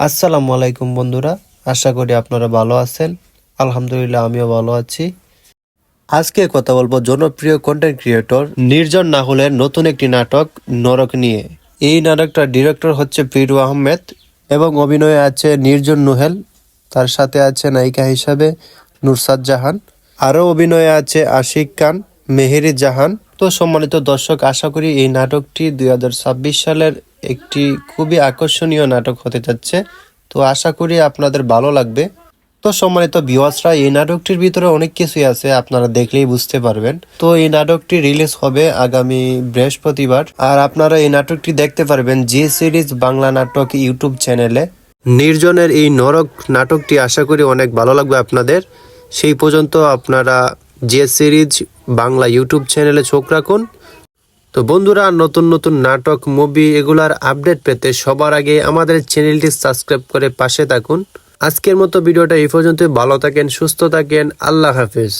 আসসালামু আলাইকুম বন্ধুরা, আশা করি আপনারা ভালো আছেন। আলহামদুলিল্লাহ, আমিও ভালো আছি। আজকে কথা বলবো জনপ্রিয় কন্টেন্ট ক্রিয়েটর নির্জন নাহুলের নতুন একটি নাটক নরক নিয়ে। এই নাটকটার ডিরেক্টর হচ্ছে পিরু আহমেদ এবং অভিনয়ে আছে নির্জন নুহেল, তার সাথে আছে নায়িকা হিসাবে নুসরাত জাহান, আরও অভিনয়ে আছে আশিক খান, মেহেরি জাহান। তো সম্মানিত দর্শক, আশা করি এই নাটকটি 2026 সালের একটি খুবই আকর্ষণীয় নাটক হতে যাচ্ছে। তো আশা করি আপনাদের ভালো লাগবে। তো সম্মানিত ভিউয়ার্সরা, এই নাটকটির ভিতরে অনেক কিছুই আছে, আপনারা দেখলেই বুঝতে পারবেন। তো এই নাটকটি রিলিজ হবে আগামী বৃহস্পতিবার, আর আপনারা এই নাটকটি দেখতে পারবেন জি সিরিজ বাংলা নাটক ইউটিউব চ্যানেলে। নির্জনের এই নরক নাটকটি আশা করি অনেক ভালো লাগবে আপনাদের। সেই পর্যন্ত আপনারা জে সিরিজ বাংলা ইউটিউব চ্যানেলে চোখ রাখুন। তো বন্ধুরা, নতুন নতুন নাটক, মুভি এগুলার আপডেট পেতে সবার আগে আমাদের চ্যানেলটি সাবস্ক্রাইব করে পাশে থাকুন। আজকের মতো ভিডিওটা এই পর্যন্ত। ভালো থাকেন, সুস্থ থাকেন, আল্লাহ হাফেজ।